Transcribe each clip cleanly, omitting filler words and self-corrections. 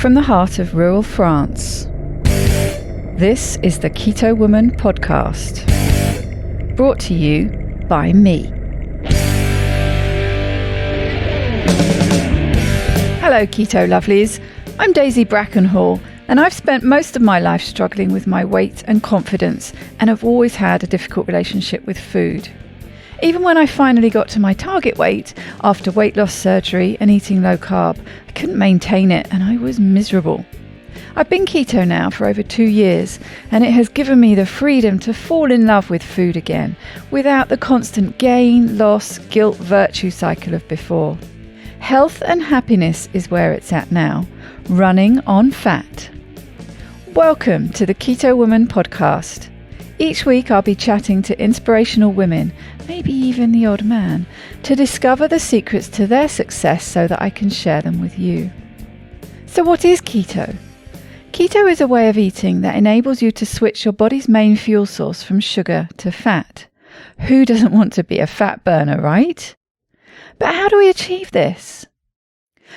from the heart of rural France. This is the Keto Woman podcast, brought to you by me. Hello Keto lovelies, I'm Daisy Brackenhall, and I've spent most of my life struggling with my weight and confidence, and have always had a difficult relationship with food. Even when I finally got to my target weight, after weight loss surgery and eating low carb, I couldn't maintain it and I was miserable. I've been keto now for over 2 years, and it has given me the freedom to fall in love with food again, without the constant gain, loss, guilt, virtue cycle of before. Health and happiness is where it's at now, running on fat. Welcome to the Keto Woman podcast. Each week I'll be chatting to inspirational women, maybe even the odd man, to discover the secrets to their success so that I can share them with you. So what is keto? Keto is a way of eating that enables you to switch your body's main fuel source from sugar to fat. Who doesn't want to be a fat burner, right? But how do we achieve this?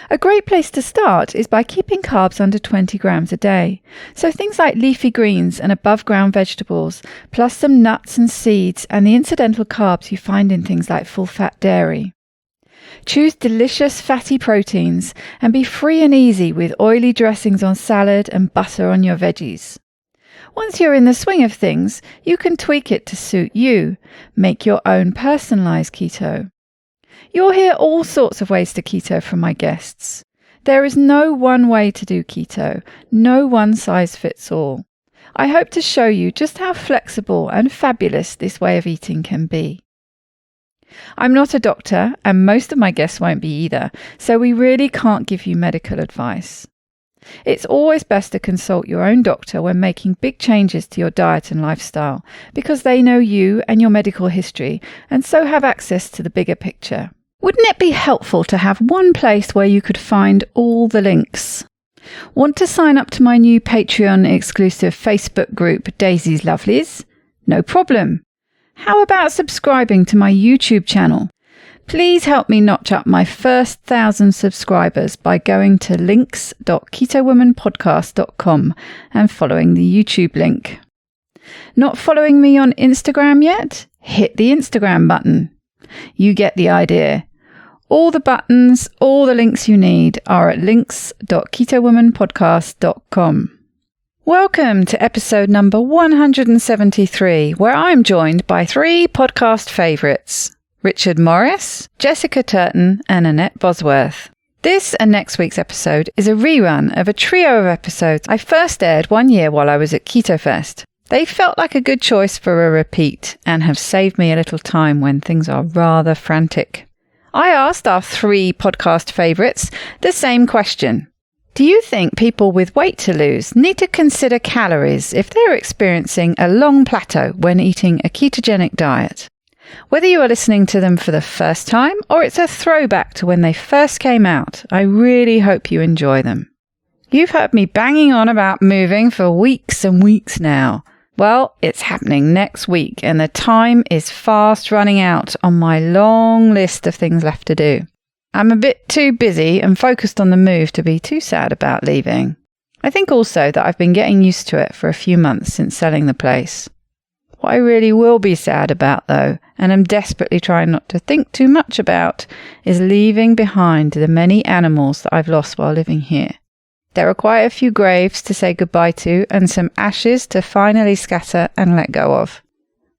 A great place to start is by keeping carbs under 20 grams a day. So things like leafy greens and above ground vegetables, plus some nuts and seeds and the incidental carbs you find in things like full fat dairy. Choose delicious fatty proteins and be free and easy with oily dressings on salad and butter on your veggies. Once you're in the swing of things, you can tweak it to suit you. Make your own personalized keto. You'll hear all sorts of ways to keto from my guests. There is no one way to do keto, no one size fits all. I hope to show you just how flexible and fabulous this way of eating can be. I'm not a doctor, and most of my guests won't be either, so we really can't give you medical advice. It's always best to consult your own doctor when making big changes to your diet and lifestyle, because they know you and your medical history, and so have access to the bigger picture. Wouldn't it be helpful to have one place where you could find all the links? Want to sign up to my new Patreon exclusive Facebook group, Daisy's Lovelies? No problem. How about subscribing to my YouTube channel? Please help me notch up my first 1,000 subscribers by going to links.ketowomanpodcast.com and following the YouTube link. Not following me on Instagram yet? Hit the Instagram button. You get the idea. All the buttons, all the links you need are at links.ketowomanpodcast.com. Welcome to episode number 173, where I'm joined by 3 podcast favourites: Richard Morris, Jessica Turton and Annette Bosworth. This and next week's episode is a rerun of a trio of episodes I first aired 1 year while I was at Keto Fest. They felt like a good choice for a repeat and have saved me a little time when things are rather frantic. I asked our 3 podcast favourites the same question. Do you think people with weight to lose need to consider calories if they're experiencing a long plateau when eating a ketogenic diet? Whether you are listening to them for the first time or it's a throwback to when they first came out, I really hope you enjoy them. You've heard me banging on about moving for weeks and weeks now. Well, it's happening next week and the time is fast running out on my long list of things left to do. I'm a bit too busy and focused on the move to be too sad about leaving. I think also that I've been getting used to it for a few months since selling the place. What I really will be sad about though, and I'm desperately trying not to think too much about, is leaving behind the many animals that I've lost while living here. There are quite a few graves to say goodbye to and some ashes to finally scatter and let go of.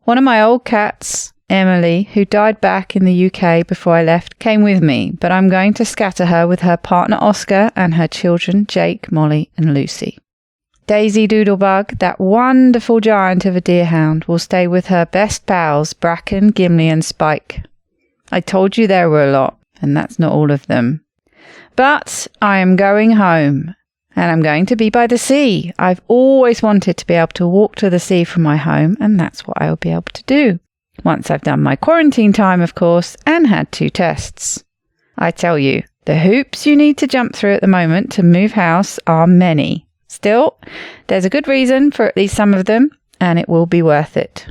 One of my old cats, Emily, who died back in the UK before I left, came with me, but I'm going to scatter her with her partner Oscar and her children Jake, Molly and Lucy. Daisy Doodlebug, that wonderful giant of a deerhound, will stay with her best pals Bracken, Gimli and Spike. I told you there were a lot, and that's not all of them. But I am going home. And I'm going to be by the sea. I've always wanted to be able to walk to the sea from my home, and that's what I'll be able to do. Once I've done my quarantine time, of course, and had 2 tests. I tell you, the hoops you need to jump through at the moment to move house are many. Still, there's a good reason for at least some of them, and it will be worth it.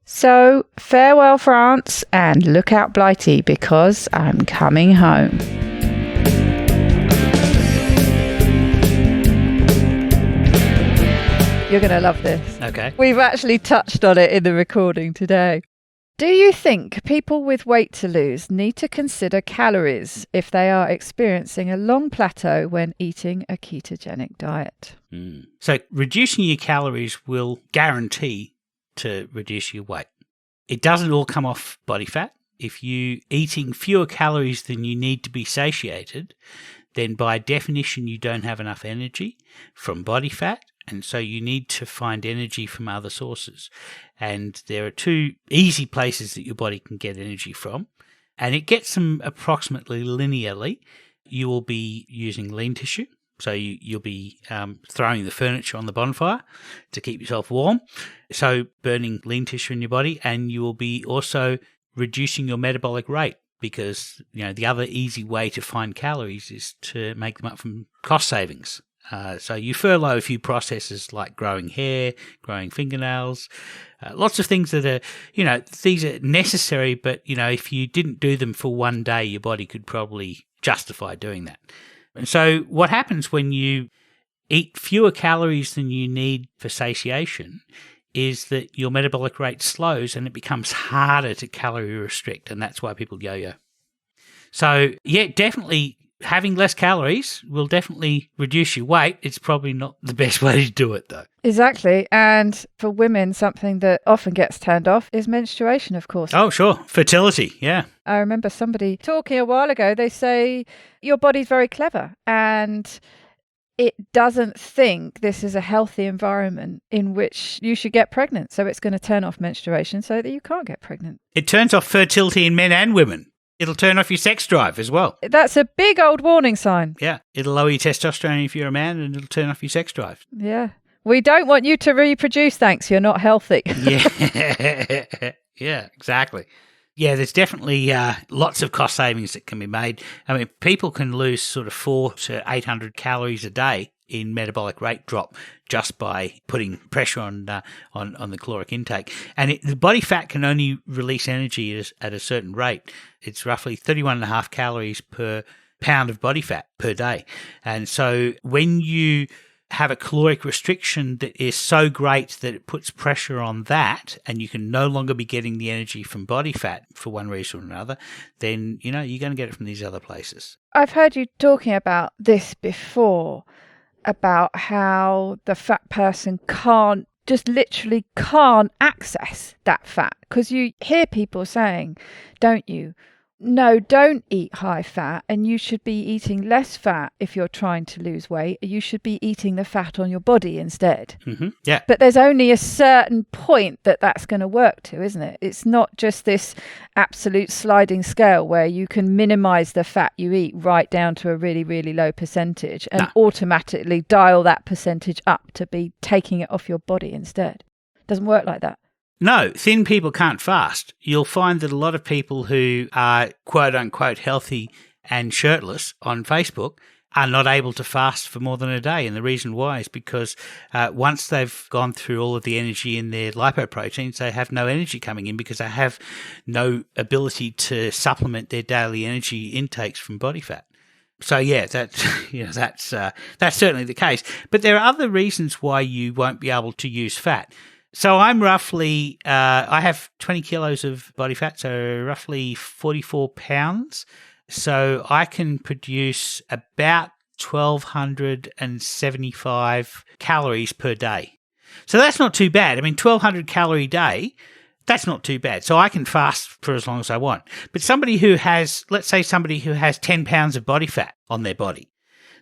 So, farewell France, and look out Blighty, because I'm coming home. You're going to love this. Okay. We've actually touched on it in the recording today. Do you think people with weight to lose need to consider calories if they are experiencing a long plateau when eating a ketogenic diet? So reducing your calories will guarantee to reduce your weight. It doesn't all come off body fat. If you're eating fewer calories than you need to be satiated, then by definition you don't have enough energy from body fat, and so you need to find energy from other sources. And there are two easy places that your body can get energy from, and it gets them approximately linearly. You will be using lean tissue, so you'll be throwing the furniture on the bonfire to keep yourself warm, so burning lean tissue in your body, and you will be also reducing your metabolic rate, because the other easy way to find calories is to make them up from cost savings. So you furlough a few processes like growing hair, growing fingernails, lots of things that are, these are necessary, but, if you didn't do them for one day, your body could probably justify doing that. And so what happens when you eat fewer calories than you need for satiation is that your metabolic rate slows and it becomes harder to calorie restrict, and that's why people yo-yo. So, yeah, definitely having less calories will definitely reduce your weight. It's probably not the best way to do it, though. Exactly. And for women, something that often gets turned off is menstruation, of course. Oh, sure. Fertility, yeah. I remember somebody talking a while ago. They say your body's very clever and it doesn't think this is a healthy environment in which you should get pregnant. So it's going to turn off menstruation so that you can't get pregnant. It turns off fertility in men and women. It'll turn off your sex drive as well. That's a big old warning sign. Yeah. It'll lower your testosterone if you're a man, and it'll turn off your sex drive. Yeah. We don't want you to reproduce, thanks. You're not healthy. Yeah. Yeah, exactly. Yeah, there's definitely lots of cost savings that can be made. I mean, people can lose sort of 400 to 800 calories a day in metabolic rate drop just by putting pressure on the caloric intake. And the body fat can only release energy at a certain rate. It's roughly 31.5 calories per pound of body fat per day. And so when you have a caloric restriction that is so great that it puts pressure on that, and you can no longer be getting the energy from body fat for one reason or another, then, you're going to get it from these other places. I've heard you talking about this before, about how the fat person literally can't access that fat. Because you hear people saying, don't you? No, don't eat high fat, and you should be eating less fat if you're trying to lose weight. You should be eating the fat on your body instead. Mm-hmm. Yeah. But there's only a certain point that's going to work to, isn't it? It's not just this absolute sliding scale where you can minimize the fat you eat right down to a really, really low percentage and automatically dial that percentage up to be taking it off your body instead. It doesn't work like that. No, thin people can't fast. You'll find that a lot of people who are quote-unquote healthy and shirtless on Facebook are not able to fast for more than a day. And the reason why is because once they've gone through all of the energy in their lipoproteins, they have no energy coming in because they have no ability to supplement their daily energy intakes from body fat. So yeah, that's certainly the case. But there are other reasons why you won't be able to use fat. So I'm roughly, I have 20 kilos of body fat, so roughly 44 pounds. So I can produce about 1,275 calories per day. So that's not too bad. I mean, 1,200 calorie day, that's not too bad. So I can fast for as long as I want. But somebody who has, let's say somebody who has 10 pounds of body fat on their body,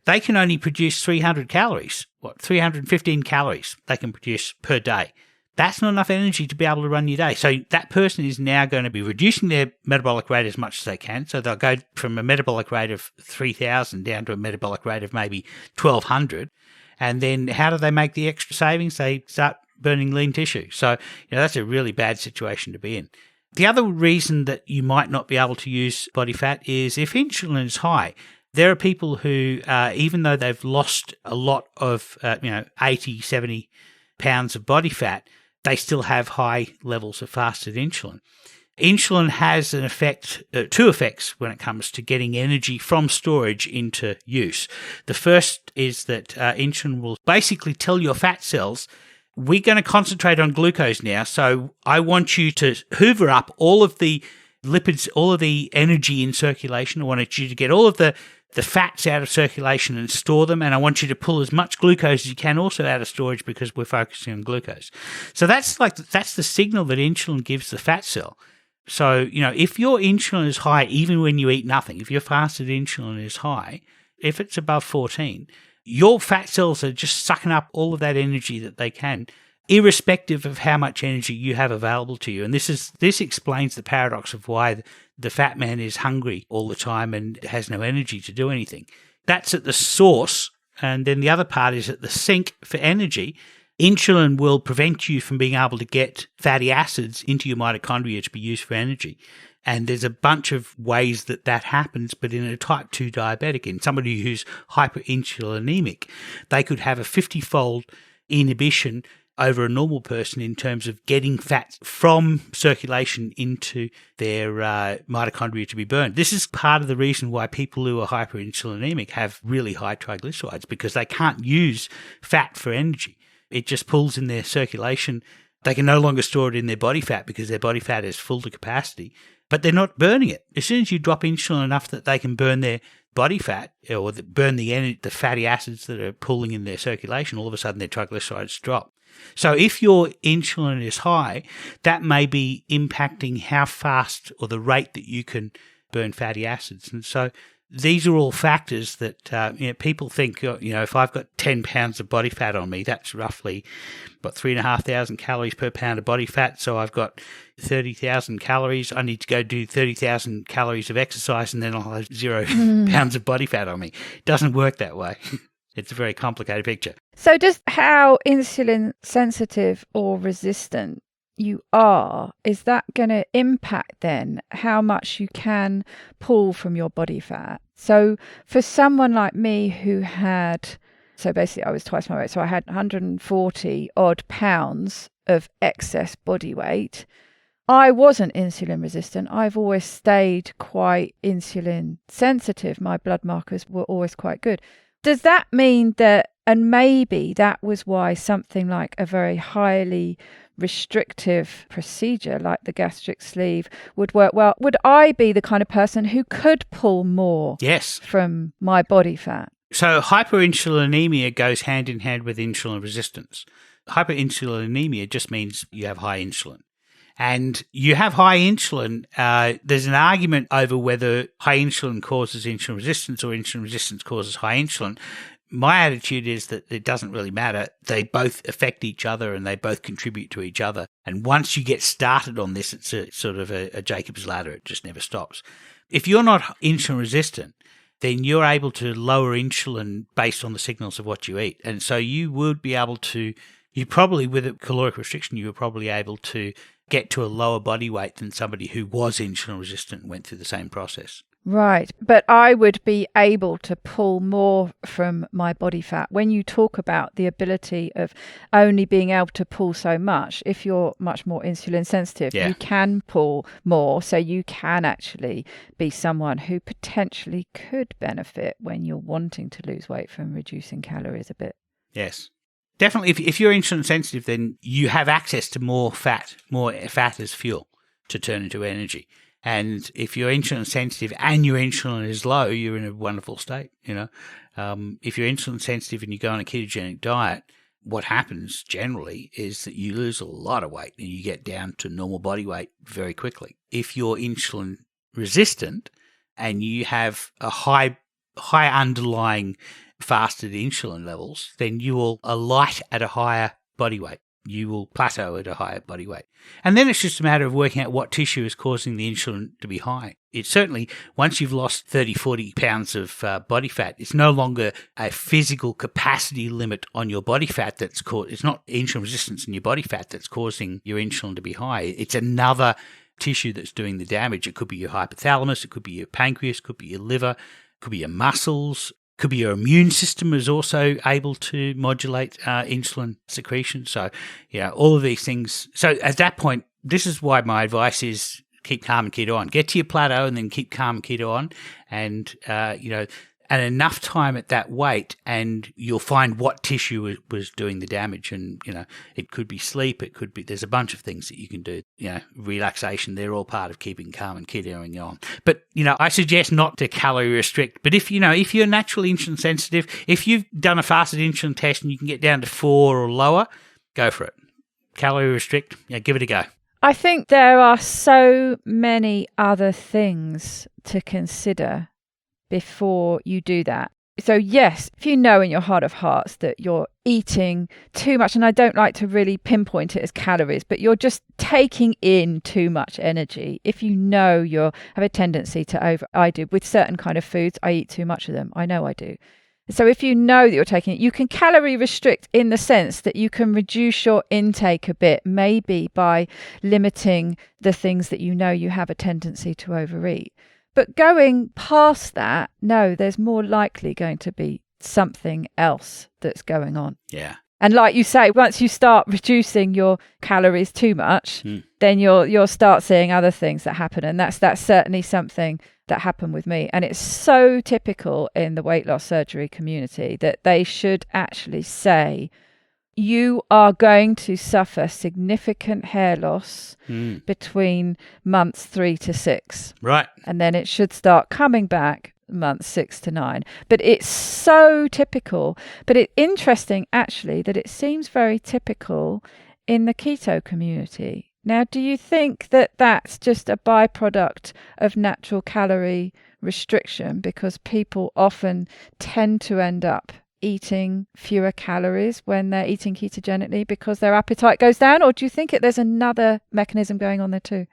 they can only produce 300 calories, 315 calories they can produce per day. That's not enough energy to be able to run your day. So that person is now going to be reducing their metabolic rate as much as they can. So they'll go from a metabolic rate of 3,000 down to a metabolic rate of maybe 1,200. And then how do they make the extra savings? They start burning lean tissue. So that's a really bad situation to be in. The other reason that you might not be able to use body fat is if insulin is high. There are people who, even though they've lost a lot of, 80, 70 pounds of body fat, they still have high levels of fasted insulin. Insulin has an effect, two effects when it comes to getting energy from storage into use. The first is that insulin will basically tell your fat cells we're going to concentrate on glucose now. So I want you to hoover up all of the lipids, all of the energy in circulation. I want you to get all of the fats out of circulation and store them. And I want you to pull as much glucose as you can also out of storage because we're focusing on glucose. So that's the signal that insulin gives the fat cell. So, if your insulin is high, even when you eat nothing, if your fasted insulin is high, if it's above 14, your fat cells are just sucking up all of that energy that they can, irrespective of how much energy you have available to you. And this explains the paradox of why the fat man is hungry all the time and has no energy to do anything. That's at the source, and then the other part is at the sink for energy. Insulin will prevent you from being able to get fatty acids into your mitochondria to be used for energy. And there's a bunch of ways that happens, but in a type 2 diabetic, in somebody who's hyperinsulinemic, they could have a 50-fold inhibition over a normal person in terms of getting fat from circulation into their mitochondria to be burned. This is part of the reason why people who are hyperinsulinemic have really high triglycerides, because they can't use fat for energy. It just pulls in their circulation. They can no longer store it in their body fat because their body fat is full to capacity, but they're not burning it. As soon as you drop insulin enough that they can burn their body fat or burn the fatty acids that are pulling in their circulation, all of a sudden their triglycerides drop. So if your insulin is high, that may be impacting how fast or the rate that you can burn fatty acids. And so these are all factors that people think, if I've got 10 pounds of body fat on me, that's roughly, 3,500 calories per pound of body fat. So I've got 30,000 calories. I need to go do 30,000 calories of exercise and then I'll have 0 pounds of body fat on me. It doesn't work that way. It's a very complicated picture. So just how insulin sensitive or resistant you are, is that going to impact then how much you can pull from your body fat? So for someone like me who basically I was twice my weight, so I had 140 odd pounds of excess body weight. I wasn't insulin resistant. I've always stayed quite insulin sensitive. My blood markers were always quite good. Does that mean that, and maybe that was why something like a very highly restrictive procedure like the gastric sleeve would work well? Would I be the kind of person who could pull more from my body fat? So hyperinsulinemia goes hand in hand with insulin resistance. Hyperinsulinemia just means you have high insulin. And you have high insulin, there's an argument over whether high insulin causes insulin resistance or insulin resistance causes high insulin. My attitude is that it doesn't really matter. They both affect each other and they both contribute to each other. And once you get started on this, it's a sort of a Jacob's ladder. It just never stops. If you're not insulin resistant, then you're able to lower insulin based on the signals of what you eat. And so you would be able to, with a caloric restriction, you were probably able to get to a lower body weight than somebody who was insulin resistant and went through the same process. Right. But I would be able to pull more from my body fat. When you talk about the ability of only being able to pull so much, if you're much more insulin sensitive, you can pull more. So you can actually be someone who potentially could benefit when you're wanting to lose weight from reducing calories a bit. Yes. Definitely, if you're insulin sensitive, then you have access to more fat as fuel to turn into energy. And if you're insulin sensitive and your insulin is low, you're in a wonderful state. If you're insulin sensitive and you go on a ketogenic diet, what happens generally is that you lose a lot of weight and you get down to normal body weight very quickly. If you're insulin resistant and you have a high underlying fasted insulin levels, then you will alight at a higher body weight. You will plateau at a higher body weight. And then it's just a matter of working out what tissue is causing the insulin to be high. It's certainly, once you've lost 30, 40 pounds of body fat, it's no longer a physical capacity limit on your body fat it's not insulin resistance in your body fat that's causing your insulin to be high. It's another tissue that's doing the damage. It could be your hypothalamus, it could be your pancreas, it could be your liver, it could be your muscles. Could be your immune system is also able to modulate insulin secretion. So, all of these things. So at that point, this is why my advice is keep calm and keto on. Get to your plateau and then keep calm and keto on. And, and enough time at that weight, and you'll find what tissue was doing the damage. And, it could be sleep. It could be, there's a bunch of things that you can do, relaxation. They're all part of keeping calm and ketoing on. But, I suggest not to calorie restrict. But if you're naturally insulin sensitive, if you've done a fasted insulin test and you can get down to 4 or lower, go for it. Calorie restrict, give it a go. I think there are so many other things to consider before you do that. So yes, if you know in your heart of hearts that you're eating too much, and I don't like to really pinpoint it as calories, but you're just taking in too much energy. If you know you have a tendency to I do with certain kind of foods, I eat too much of them. I know I do. So if you know that you're taking it, you can calorie restrict in the sense that you can reduce your intake a bit, maybe by limiting the things that you know you have a tendency to overeat. But going past that, no, there's more likely going to be something else that's going on. Yeah. And like you say, once you start reducing your calories too much, then you'll start seeing other things that happen. And that's certainly something that happened with me. And it's so typical in the weight loss surgery community that they should actually say, you are going to suffer significant hair loss between months 3 to 6. Right. And then it should start coming back months 6 to 9. But it's so typical. But it's interesting, actually, that it seems very typical in the keto community. Now, do you think that that's just a byproduct of natural calorie restriction because people often tend to end up eating fewer calories when they're eating ketogenically because their appetite goes down? Or do you think there's another mechanism going on there too?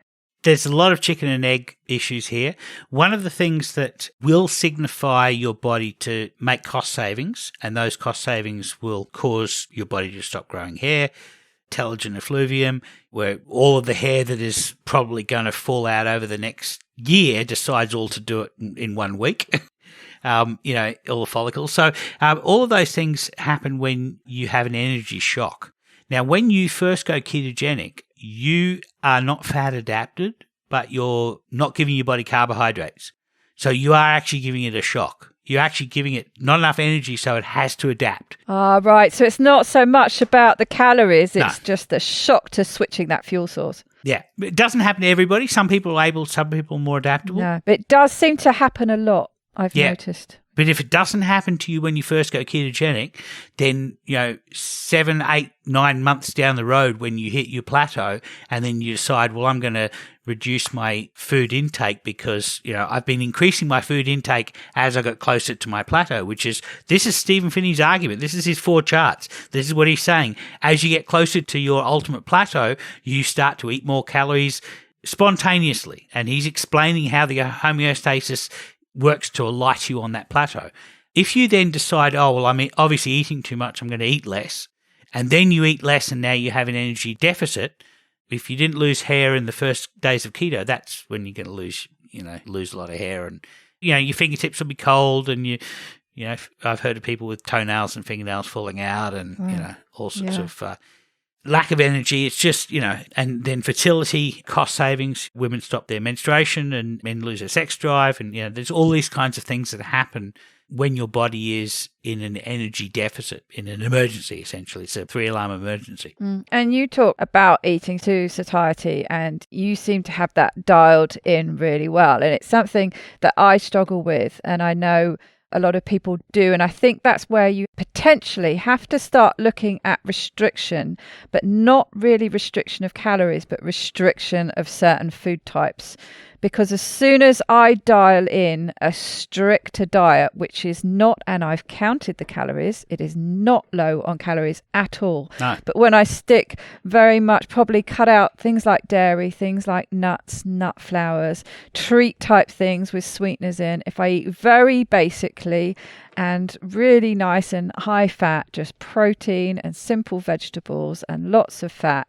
There's a lot of chicken and egg issues here. One of the things that will signify your body to make cost savings, and those cost savings will cause your body to stop growing hair, telogen effluvium, where all of the hair that is probably going to fall out over the next year decides all to do it in 1 week. All the follicles. So all of those things happen when you have an energy shock. Now, when you first go ketogenic, you are not fat adapted, but you're not giving your body carbohydrates. So you are actually giving it a shock. You're actually giving it not enough energy, so it has to adapt. Ah, right. So it's not so much about the calories, it's just the shock to switching that fuel source. Yeah. It doesn't happen to everybody. Some people are able, some people are more adaptable. No, but it does seem to happen a lot, I've noticed. But if it doesn't happen to you when you first go ketogenic, then, 7, 8, 9 months down the road when you hit your plateau and then you decide, well, I'm going to reduce my food intake because, I've been increasing my food intake as I got closer to my plateau, this is Stephen Finney's argument. This is his 4 charts. This is what he's saying. As you get closer to your ultimate plateau, you start to eat more calories spontaneously. And he's explaining how the homeostasis works to alight you on that plateau. If you then decide, I'm obviously eating too much, I'm going to eat less, and then you eat less and now you have an energy deficit, if you didn't lose hair in the first days of keto, that's when you're going to lose a lot of hair, and, your fingertips will be cold, and I've heard of people with toenails and fingernails falling out and, all sorts of lack of energy. It's just, and then fertility, cost savings, women stop their menstruation and men lose their sex drive. And, there's all these kinds of things that happen when your body is in an energy deficit, in an emergency, essentially. It's a 3-alarm emergency. And you talk about eating to satiety, and you seem to have that dialed in really well. And it's something that I struggle with, and I know a lot of people do. And I think that's where you potentially have to start looking at restriction, but not really restriction of calories, but restriction of certain food types. Because as soon as I dial in a stricter diet, which is not, and I've counted the calories, it is not low on calories at all. No. But when I stick very much, probably cut out things like dairy, things like nuts, nut flours, treat type things with sweeteners in, if I eat very basically and really nice and high fat, just protein and simple vegetables and lots of fat,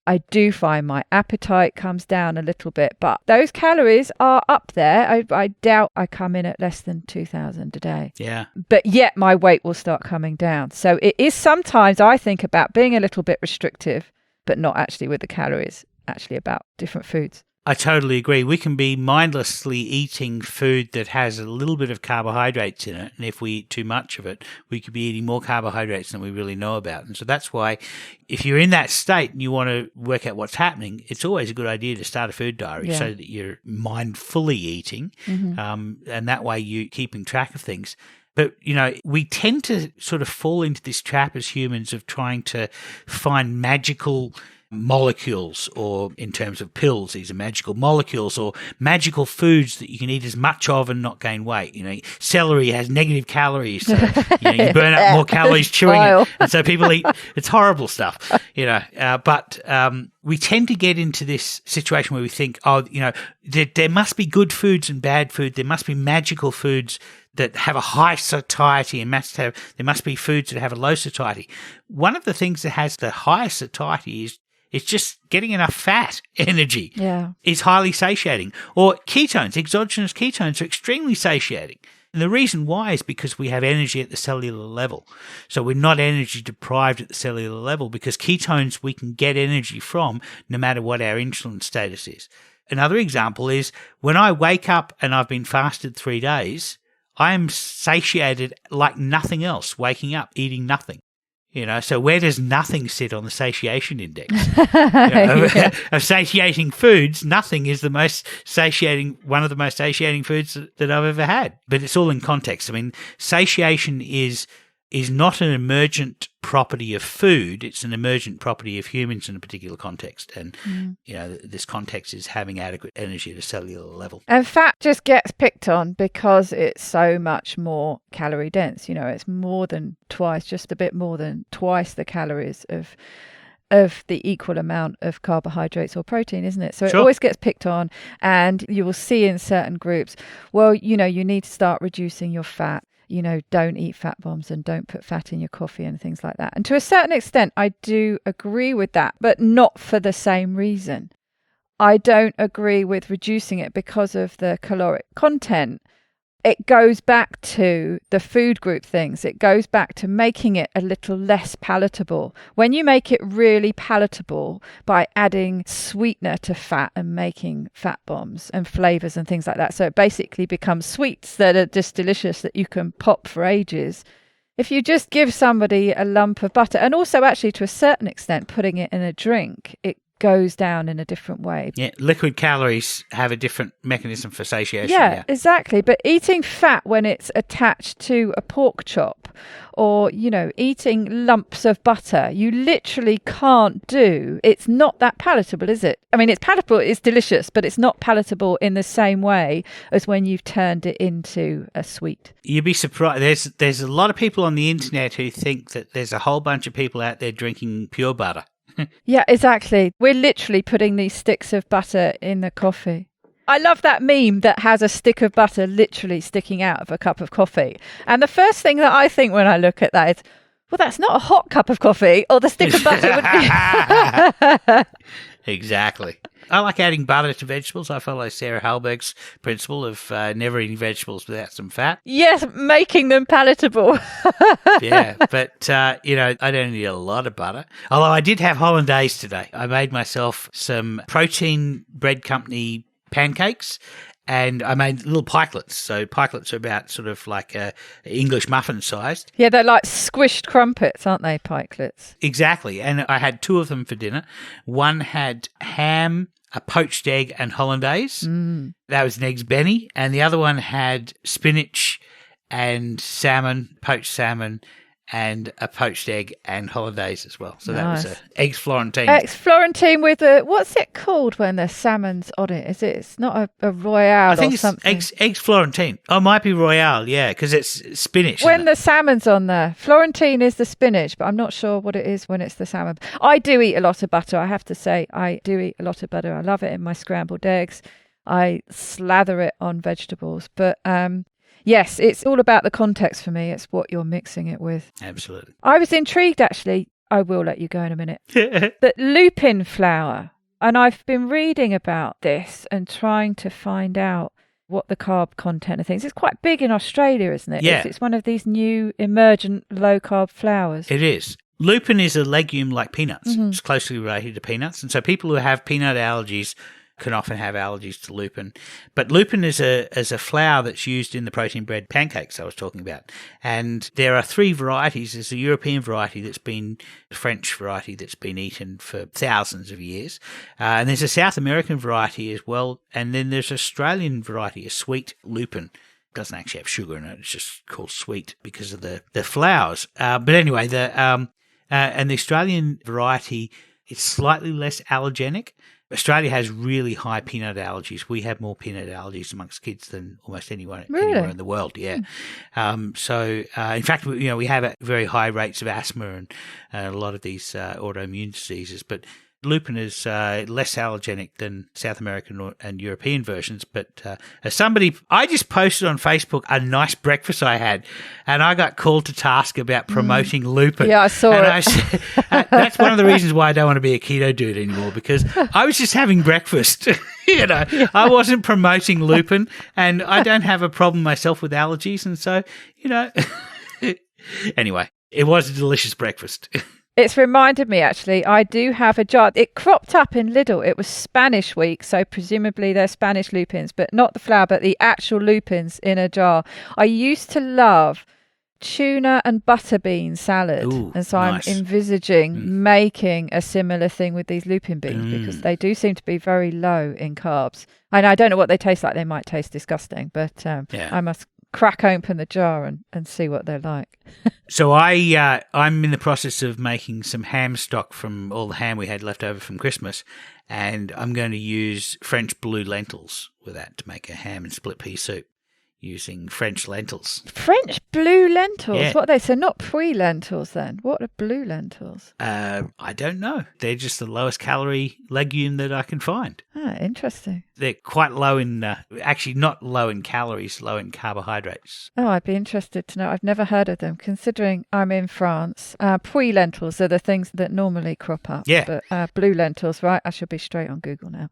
I do find my appetite comes down a little bit, but those calories are up there. I doubt I come in at less than 2,000 a day. Yeah. But yet my weight will start coming down. So it is sometimes I think about being a little bit restrictive, but not actually with the calories, actually about different foods. I totally agree. We can be mindlessly eating food that has a little bit of carbohydrates in it, and if we eat too much of it, we could be eating more carbohydrates than we really know about. And so that's why if you're in that state and you want to work out what's happening, it's always a good idea to start a food diary so that you're mindfully eating, and that way you're keeping track of things. But, we tend to sort of fall into this trap as humans of trying to find magical molecules, or in terms of pills, these are magical molecules or magical foods that you can eat as much of and not gain weight. Celery has negative calories, so you burn up more calories chewing it, and so people eat. It's horrible stuff, But we tend to get into this situation where we think, there must be good foods and bad food. There must be magical foods that have a high satiety, and there must be foods that have a low satiety. One of the things that has the highest satiety is just getting enough fat energy. Is highly satiating. Or ketones, exogenous ketones are extremely satiating. And the reason why is because we have energy at the cellular level. So we're not energy deprived at the cellular level, because ketones we can get energy from no matter what our insulin status is. Another example is when I wake up and I've been fasted 3 days, I am satiated like nothing else, waking up, eating nothing. So where does nothing sit on the satiation index? Of satiating foods, nothing is one of the most satiating foods that I've ever had. But it's all in context. I mean, satiation is not an emergent property of food. It's an emergent property of humans in a particular context. And, this context is having adequate energy at a cellular level. And fat just gets picked on because it's so much more calorie dense. It's just a bit more than twice the calories of the equal amount of carbohydrates or protein, isn't it? So it always gets picked on, and you will see in certain groups, well, you need to start reducing your fat. Don't eat fat bombs and don't put fat in your coffee and things like that. And to a certain extent, I do agree with that, but not for the same reason. I don't agree with reducing it because of the caloric content. It goes back to the food group things. It goes back to making it a little less palatable. When you make it really palatable by adding sweetener to fat and making fat bombs and flavors and things like that, so it basically becomes sweets that are just delicious that you can pop for ages. If you just give somebody a lump of butter, and also actually to a certain extent putting it in a drink, it goes down in a different way. Yeah, liquid calories have a different mechanism for satiation. Yeah, exactly. But eating fat when it's attached to a pork chop, or, eating lumps of butter, you literally can't do. It's not that palatable, is it? I mean, it's palatable, it's delicious, but it's not palatable in the same way as when you've turned it into a sweet. You'd be surprised. There's a lot of people on the internet who think that there's a whole bunch of people out there drinking pure butter. Yeah, exactly. We're literally putting these sticks of butter in the coffee. I love that meme that has a stick of butter literally sticking out of a cup of coffee. And the first thing that I think when I look at that is, well, that's not a hot cup of coffee, or the stick of butter would be. Exactly. I like adding butter to vegetables. I follow Sarah Halberg's principle of never eating vegetables without some fat. Yes, making them palatable. Yeah, but, I don't eat a lot of butter. Although I did have hollandaise today. I made myself some Protein Bread Company pancakes, and I made little pikelets. So pikelets are about sort of like English muffin sized. Yeah, they're like squished crumpets, aren't they, pikelets? Exactly. And I had 2 of them for dinner. One had ham, a poached egg, and hollandaise. That was an eggs Benny. And the other one had spinach and salmon, poached salmon, and a poached egg and hollandaise as well. So nice. That was eggs Florentine. Eggs Florentine with what's it called when the salmon's on it? It's not a Royale I think or it's something? eggs Florentine. Oh, it might be Royale, yeah, because it's spinach. When the salmon's on there. Florentine is the spinach, but I'm not sure what it is when it's the salmon. I do eat a lot of butter, I have to say. I do eat a lot of butter. I love it in my scrambled eggs. I slather it on vegetables. But yes, it's all about the context for me. It's what you're mixing it with. Absolutely. I was intrigued, actually. I will let you go in a minute. But lupin flour. And I've been reading about this and trying to find out what the carb content of things. It's quite big in Australia, isn't it? Yeah. It's one of these new emergent low-carb flours. It is. Lupin is a legume like peanuts. It's closely related to peanuts. And so people who have peanut allergies can often have allergies to lupin. But lupin is a flour that's used in the protein bread pancakes I was talking about. And there are 3 varieties. There's a European variety the French variety that's been eaten for thousands of years. And there's a South American variety as well. And then there's an Australian variety, a sweet lupin. It doesn't actually have sugar in it. It's just called sweet because of the flours. But anyway, and the Australian variety is slightly less allergenic. Australia has really high peanut allergies. We have more peanut allergies amongst kids than almost anywhere in the world. Yeah. So, in fact, we have very high rates of asthma and a lot of these autoimmune diseases. But lupin is less allergenic than South American and European versions. But as somebody, I just posted on Facebook a nice breakfast I had, and I got called to task about promoting lupin. Yeah, I saw and it. I said, that's one of the reasons why I don't want to be a keto dude anymore, because I was just having breakfast. I wasn't promoting lupin, and I don't have a problem myself with allergies. And so, anyway, it was a delicious breakfast. It's reminded me, actually, I do have a jar. It cropped up in Lidl. It was Spanish week, so presumably they're Spanish lupins, but not the flour, but the actual lupins in a jar. I used to love tuna and butter bean salad. Ooh, and so nice. I'm envisaging making a similar thing with these lupin beans because they do seem to be very low in carbs. And I don't know what they taste like. They might taste disgusting, but I must crack open the jar and see what they're like. So I'm in the process of making some ham stock from all the ham we had left over from Christmas, and I'm going to use French blue lentils with that to make a ham and split pea soup using French lentils. French blue lentils? Yeah. What are they? So not pre-lentils then? What are blue lentils? I don't know. They're just the lowest calorie legume that I can find. Ah, interesting. They're quite low in, actually not low in calories, low in carbohydrates. Oh, I'd be interested to know. I've never heard of them, considering I'm in France. Pre-lentils are the things that normally crop up. Yeah. But blue lentils, right? I should be straight on Google now.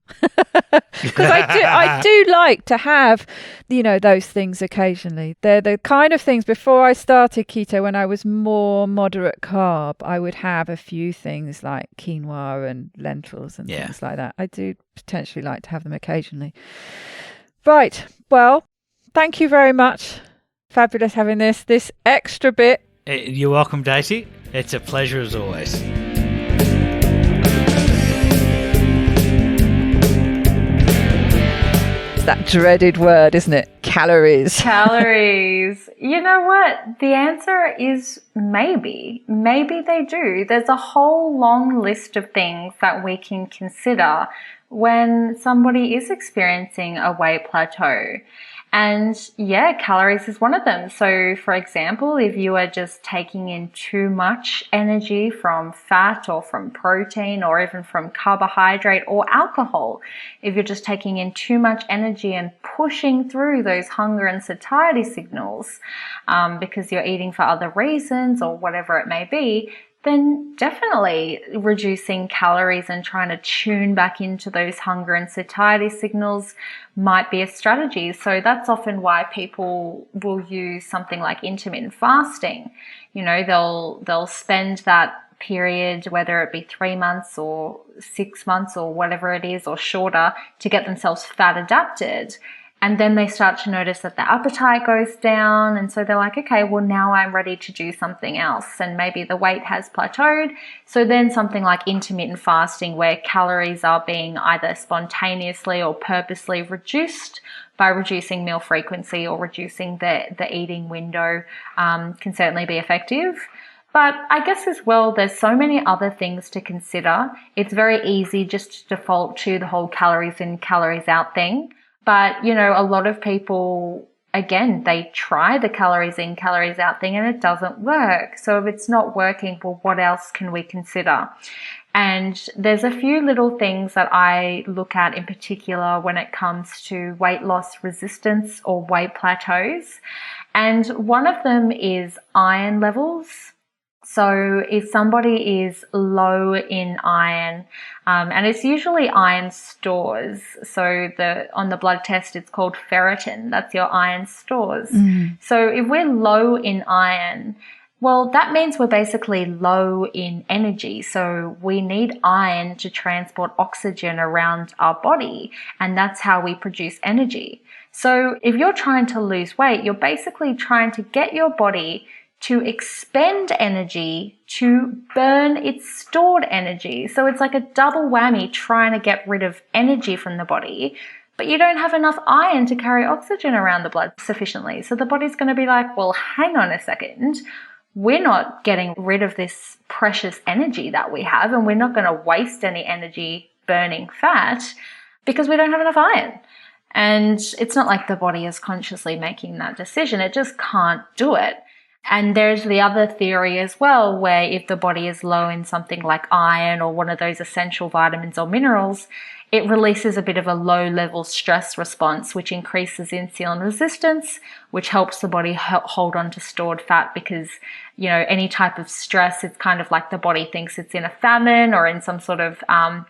Because I do like to have, those things occasionally. They're the kind of things, before I started keto, when I was more moderate carb, I would have a few things like quinoa and lentils and things like that. I do potentially like to have them occasionally. Right. Well, thank you very much. Fabulous having this extra bit. You're welcome, Daisy. It's a pleasure as always. That dreaded word, isn't it? Calories. Calories. You know what? The answer is maybe. Maybe they do. There's a whole long list of things that we can consider when somebody is experiencing a weight plateau. And calories is one of them. So for example, if you are just taking in too much energy from fat or from protein or even from carbohydrate or alcohol, if you're just taking in too much energy and pushing through those hunger and satiety signals because you're eating for other reasons or whatever it may be, then definitely reducing calories and trying to tune back into those hunger and satiety signals might be a strategy. So that's often why people will use something like intermittent fasting. They'll spend that period, whether it be 3 months or 6 months or whatever it is, or shorter, to get themselves fat adapted. And then they start to notice that their appetite goes down. And so they're like, okay, well, now I'm ready to do something else. And maybe the weight has plateaued. So then something like intermittent fasting, where calories are being either spontaneously or purposely reduced by reducing meal frequency or reducing the eating window, can certainly be effective. But I guess as well, there's so many other things to consider. It's very easy just to default to the whole calories in, calories out thing. But, a lot of people, again, they try the calories in, calories out thing and it doesn't work. So if it's not working, well, what else can we consider? And there's a few little things that I look at in particular when it comes to weight loss resistance or weight plateaus. And one of them is iron levels. So if somebody is low in iron, and it's usually iron stores. So on the blood test, it's called ferritin. That's your iron stores. So if we're low in iron, Well, that means we're basically low in energy. So we need iron to transport oxygen around our body, and that's how we produce energy. So if you're trying to lose weight, you're basically trying to get your body to expend energy to burn its stored energy. So it's like a double whammy trying to get rid of energy from the body, but you don't have enough iron to carry oxygen around the blood sufficiently. So the body's going to be like, well, hang on a second. We're not getting rid of this precious energy that we have, and we're not going to waste any energy burning fat because we don't have enough iron. And it's not like the body is consciously making that decision. It just can't do it. And there's the other theory as well, where if the body is low in something like iron or one of those essential vitamins or minerals, it releases a bit of a low-level stress response, which increases insulin resistance, which helps the body hold on to stored fat because, any type of stress, it's kind of like the body thinks it's in a famine or in some sort of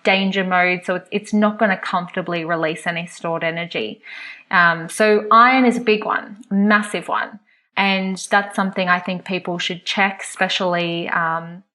danger mode. So it's not going to comfortably release any stored energy. So iron is a big one, a massive one. And that's something I think people should check, especially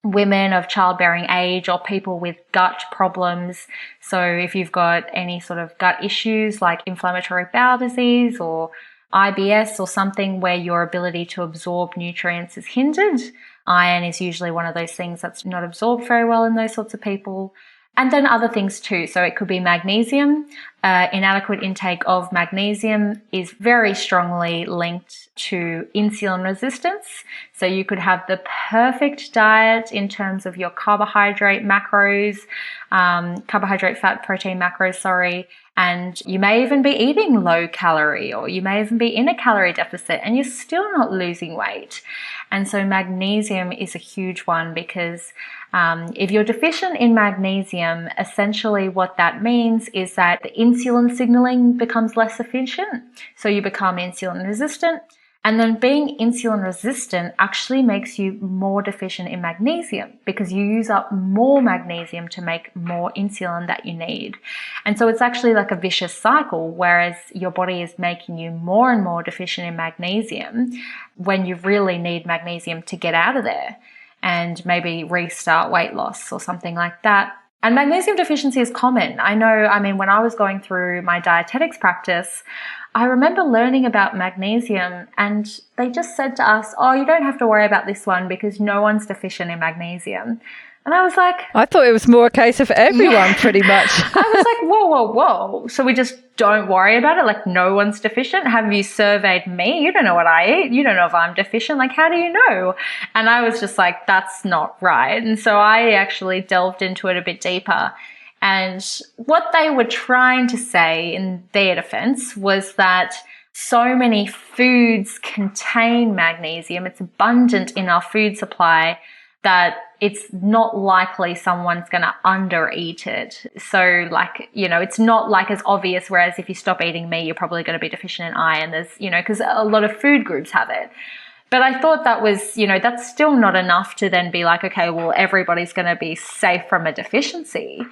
women of childbearing age or people with gut problems. So if you've got any sort of gut issues like inflammatory bowel disease or IBS or something where your ability to absorb nutrients is hindered, iron is usually one of those things that's not absorbed very well in those sorts of people. And then other things too. So it could be magnesium. Inadequate intake of magnesium is very strongly linked to insulin resistance. So you could have the perfect diet in terms of your carbohydrate macros, carbohydrate, fat, protein macros, and you may even be eating low calorie, or you may even be in a calorie deficit and you're still not losing weight. And so magnesium is a huge one because if you're deficient in magnesium, essentially what that means is that the insulin signaling becomes less efficient. So you become insulin resistant. And then being insulin resistant actually makes you more deficient in magnesium because you use up more magnesium to make more insulin that you need. And so it's actually like a vicious cycle, whereas your body is making you more and more deficient in magnesium when you really need magnesium to get out of there and maybe restart weight loss or something like that. And magnesium deficiency is common. When I was going through my dietetics practice, I remember learning about magnesium and they just said to us, oh, you don't have to worry about this one because no one's deficient in magnesium. And I was like... I thought it was more a case of everyone pretty much. I was like, whoa. So we just don't worry about it? Like no one's deficient? Have you surveyed me? You don't know what I eat. You don't know if I'm deficient. Like how do you know? And I was just like, that's not right. And so I actually delved into it a bit deeper. And what they were trying to say in their defense was that so many foods contain magnesium. It's abundant in our food supply that it's not likely someone's going to undereat it. So it's not like as obvious, whereas if you stop eating meat, you're probably going to be deficient in iron. There's, because a lot of food groups have it. But I thought that was, that's still not enough to then be like, okay, well, everybody's going to be safe from a deficiency.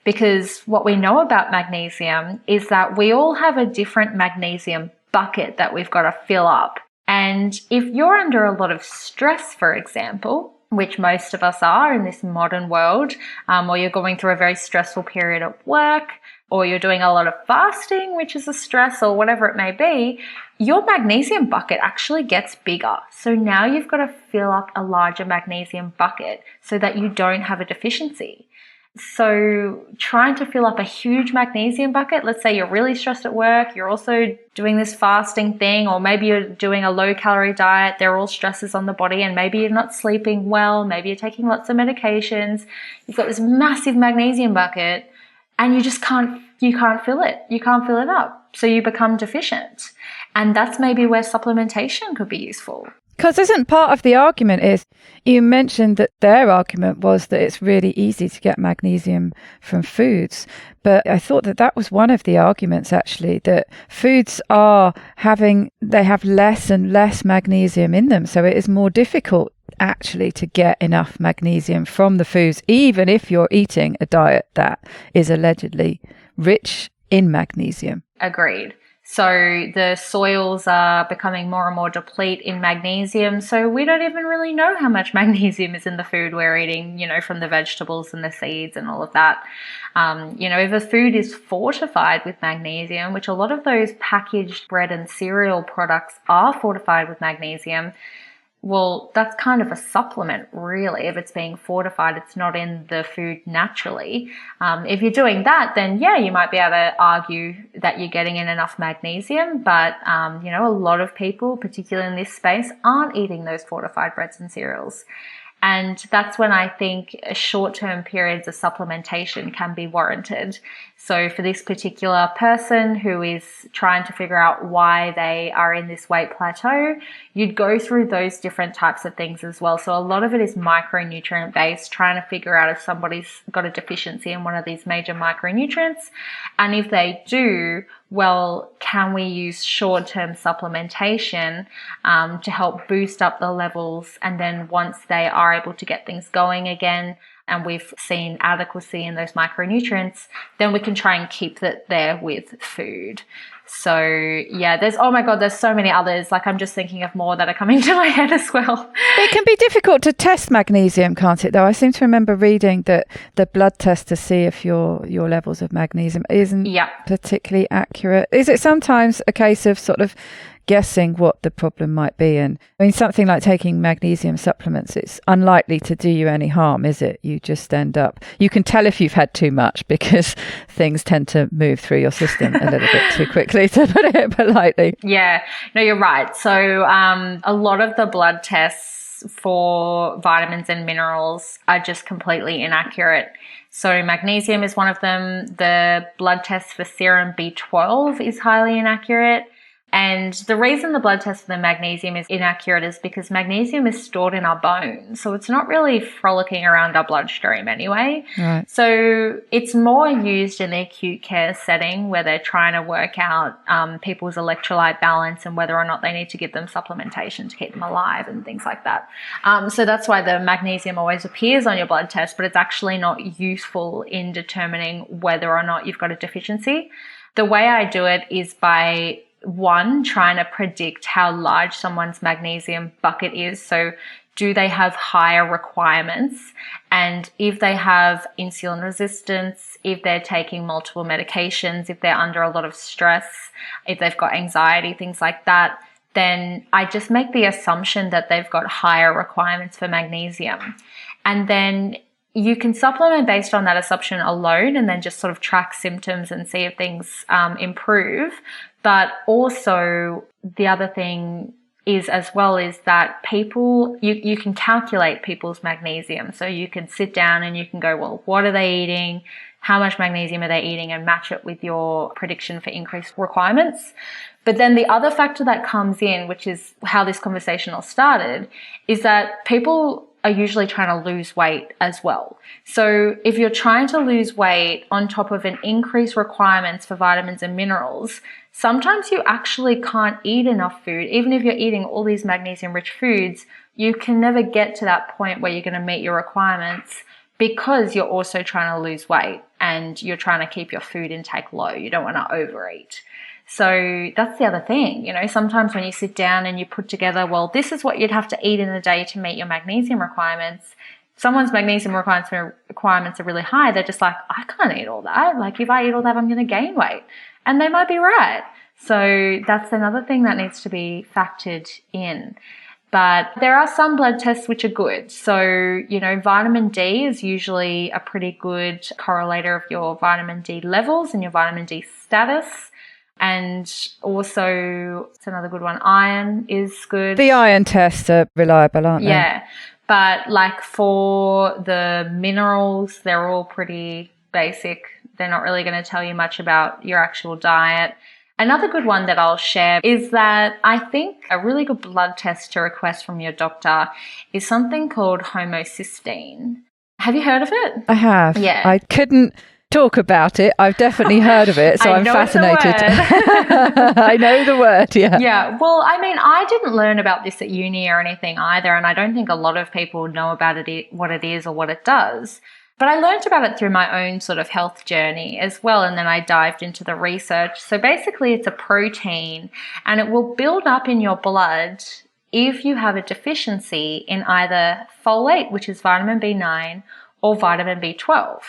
Because what we know about magnesium is that we all have a different magnesium bucket that we've got to fill up. And if you're under a lot of stress, for example, which most of us are in this modern world, or you're going through a very stressful period at work, or you're doing a lot of fasting, which is a stress, or whatever it may be, your magnesium bucket actually gets bigger. So now you've got to fill up a larger magnesium bucket so that you don't have a deficiency. So trying to fill up a huge magnesium bucket, let's say you're really stressed at work, you're also doing this fasting thing, or maybe you're doing a low calorie diet, they're all stresses on the body, and maybe you're not sleeping well, maybe you're taking lots of medications, you've got this massive magnesium bucket and you can't fill it. You can't fill it up. So you become deficient. And that's maybe where supplementation could be useful. Because isn't part of the argument is, you mentioned that their argument was that it's really easy to get magnesium from foods. But I thought that was one of the arguments actually, that foods they have less and less magnesium in them. So it is more difficult actually to get enough magnesium from the foods, even if you're eating a diet that is allegedly rich in magnesium. Agreed. So the soils are becoming more and more deplete in magnesium. So we don't even really know how much magnesium is in the food we're eating, from the vegetables and the seeds and all of that. If a food is fortified with magnesium, which a lot of those packaged bread and cereal products are fortified with magnesium, well, that's kind of a supplement, really. If it's being fortified, it's not in the food naturally. If you're doing that, then yeah, you might be able to argue that you're getting in enough magnesium. But, a lot of people, particularly in this space, aren't eating those fortified breads and cereals. And that's when I think short-term periods of supplementation can be warranted. So for this particular person who is trying to figure out why they are in this weight plateau, you'd go through those different types of things as well. So a lot of it is micronutrient based, trying to figure out if somebody's got a deficiency in one of these major micronutrients. And if they do, well, can we use short-term supplementation to help boost up the levels? And then once they are able to get things going again, and we've seen adequacy in those micronutrients, then we can try and keep it there with food. So yeah, there's so many others. Like, I'm just thinking of more that are coming to my head as well. It can be difficult to test magnesium, can't it, though? I seem to remember reading that the blood test to see if your levels of magnesium isn't particularly accurate. Is it sometimes a case of sort of guessing what the problem might be? And I mean, something like taking magnesium supplements, it's unlikely to do you any harm, is it? You just end up, you can tell if you've had too much because things tend to move through your system a little bit too quickly, to put it politely. Yeah, no, you're right. So a lot of the blood tests for vitamins and minerals are just completely inaccurate. So magnesium is one of them. The blood test for serum B12 is highly inaccurate. And the reason the blood test for the magnesium is inaccurate is because magnesium is stored in our bones. So it's not really frolicking around our bloodstream anyway. Right. So it's more used in the acute care setting where they're trying to work out people's electrolyte balance and whether or not they need to give them supplementation to keep them alive and things like that. So that's why the magnesium always appears on your blood test, but it's actually not useful in determining whether or not you've got a deficiency. The way I do it is by trying to predict how large someone's magnesium bucket is. So do they have higher requirements? And if they have insulin resistance, if they're taking multiple medications, if they're under a lot of stress, if they've got anxiety, things like that, then I just make the assumption that they've got higher requirements for magnesium. And then you can supplement based on that assumption alone and then just sort of track symptoms and see if things improve. But also the other thing is that people, you can calculate people's magnesium. So you can sit down and you can go, well, what are they eating? How much magnesium are they eating? And match it with your prediction for increased requirements. But then the other factor that comes in, which is how this conversation all started, is that people are usually trying to lose weight as well. So if you're trying to lose weight on top of an increased requirements for vitamins and minerals, sometimes you actually can't eat enough food. Even if you're eating all these magnesium-rich foods, you can never get to that point where you're going to meet your requirements because you're also trying to lose weight and you're trying to keep your food intake low. You don't want to overeat. So that's the other thing, sometimes when you sit down and you put together, well, this is what you'd have to eat in a day to meet your magnesium requirements. Someone's magnesium requirements are really high. They're just like, I can't eat all that. Like, if I eat all that, I'm going to gain weight. And they might be right. So that's another thing that needs to be factored in. But there are some blood tests which are good. So, vitamin D is usually a pretty good correlator of your vitamin D levels and your vitamin D status. And also, it's another good one, iron is good. The iron tests are reliable, aren't they? Yeah. But like for the minerals, they're all pretty basic. They're not really going to tell you much about your actual diet. Another good one that I'll share is that I think a really good blood test to request from your doctor is something called homocysteine. Have you heard of it? I have. Yeah. I couldn't talk about it. I've definitely heard of it, so I'm fascinated. I know the word, yeah. Yeah, well, I mean, I didn't learn about this at uni or anything either, and I don't think a lot of people know about it, what it is or what it does. But I learned about it through my own sort of health journey as well, and then I dived into the research. So basically it's a protein, and it will build up in your blood if you have a deficiency in either folate, which is vitamin B9, or vitamin B12.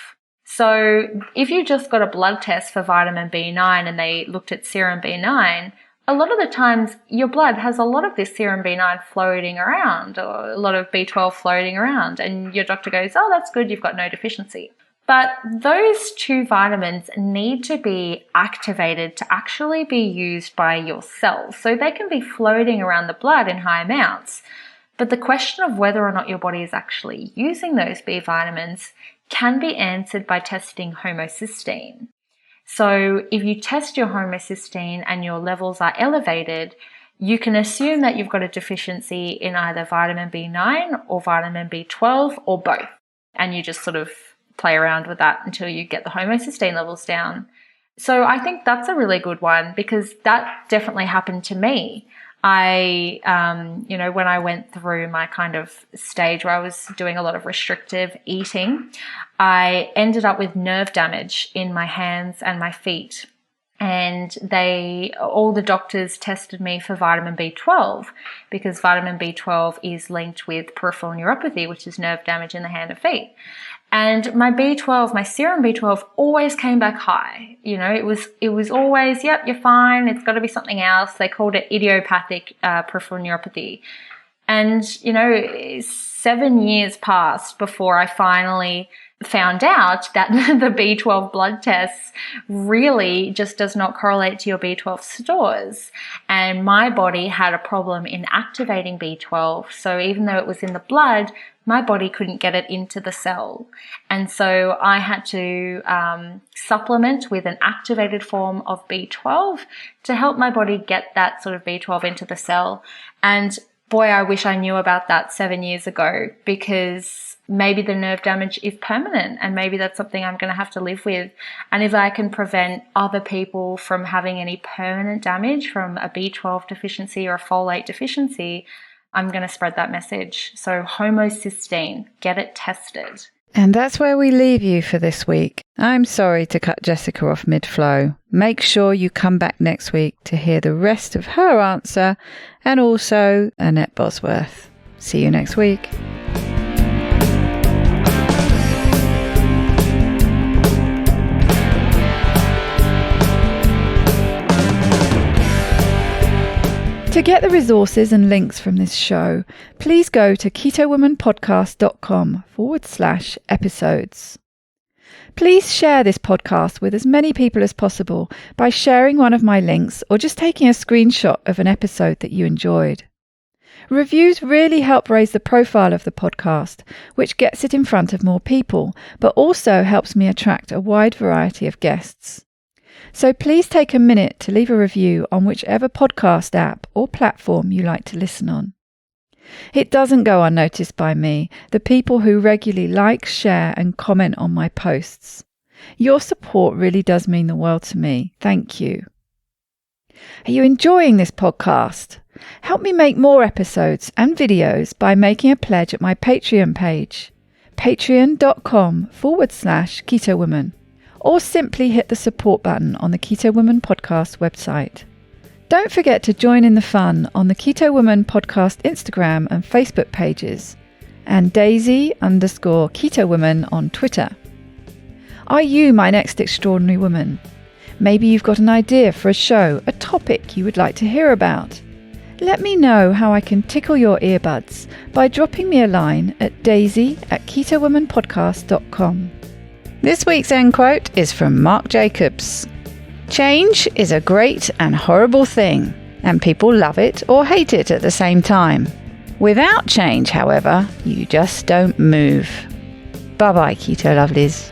So if you just got a blood test for vitamin B9 and they looked at serum B9, a lot of the times your blood has a lot of this serum B9 floating around, or a lot of B12 floating around, and your doctor goes, oh, that's good, you've got no deficiency. But those two vitamins need to be activated to actually be used by your cells. So they can be floating around the blood in high amounts. But the question of whether or not your body is actually using those B vitamins can be answered by testing homocysteine. So if you test your homocysteine and your levels are elevated, you can assume that you've got a deficiency in either vitamin B9 or vitamin B12 or both. And you just sort of play around with that until you get the homocysteine levels down. So I think that's a really good one, because that definitely happened to me. I, when I went through my kind of stage where I was doing a lot of restrictive eating, I ended up with nerve damage in my hands and my feet. And all the doctors tested me for vitamin B12, because vitamin B12 is linked with peripheral neuropathy, which is nerve damage in the hand and feet. And my B12, my serum B12 always came back high. It was always, yep, you're fine. It's got to be something else. They called it idiopathic peripheral neuropathy. And, 7 years passed before I finally found out that the B12 blood tests really just does not correlate to your B12 stores. And my body had a problem in activating B12. So even though it was in the blood, my body couldn't get it into the cell. And so I had to supplement with an activated form of B12 to help my body get that sort of B12 into the cell. And boy, I wish I knew about that 7 years ago, because maybe the nerve damage is permanent and maybe that's something I'm going to have to live with. And if I can prevent other people from having any permanent damage from a B12 deficiency or a folate deficiency, I'm going to spread that message. So homocysteine, get it tested. And that's where we leave you for this week. I'm sorry to cut Jessica off mid-flow. Make sure you come back next week to hear the rest of her answer, and also Annette Bosworth. See you next week. To get the resources and links from this show, please go to ketowomanpodcast.com/episodes. Please share this podcast with as many people as possible by sharing one of my links or just taking a screenshot of an episode that you enjoyed. Reviews really help raise the profile of the podcast, which gets it in front of more people, but also helps me attract a wide variety of guests. So please take a minute to leave a review on whichever podcast app or platform you like to listen on. It doesn't go unnoticed by me, the people who regularly like, share and comment on my posts. Your support really does mean the world to me. Thank you. Are you enjoying this podcast? Help me make more episodes and videos by making a pledge at my Patreon page, patreon.com/KetoWoman. Or simply hit the support button on the Keto Woman Podcast website. Don't forget to join in the fun on the Keto Woman Podcast Instagram and Facebook pages, and Daisy_Keto Woman on Twitter. Are you my next extraordinary woman? Maybe you've got an idea for a show, a topic you would like to hear about. Let me know how I can tickle your earbuds by dropping me a line at daisy@ketowomanpodcast.com. This week's end quote is from Mark Jacobs. Change is a great and horrible thing, and people love it or hate it at the same time. Without change, however, you just don't move. Bye-bye, Keto Lovelies.